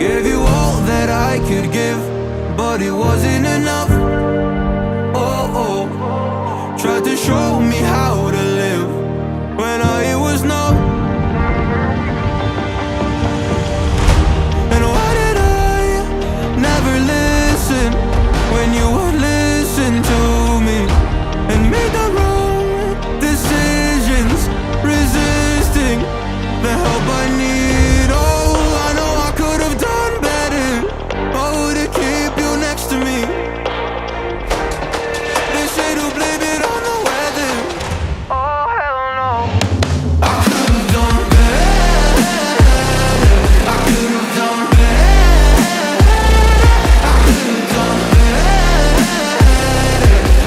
Gave you all that I could give, but it wasn't enough. Oh, oh. Tried to show me how to live when I was numb. And why did I never listen when you would listen to me and make the wrong decisions, resisting the help I need? Oh, I know I could have done better. Oh, to keep you next to me. They say to blame it on the weather. Oh, hell no. I could have done better. I could have done better. I could have done better.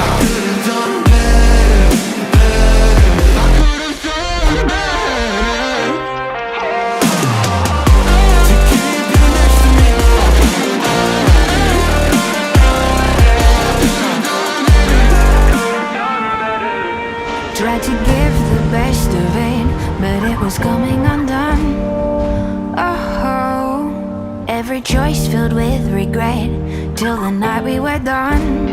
I could have done better. I could have done better. To keep you next to me. Tried to give the best of it, but it was coming undone. Oh, every choice filled with regret till the night we were done.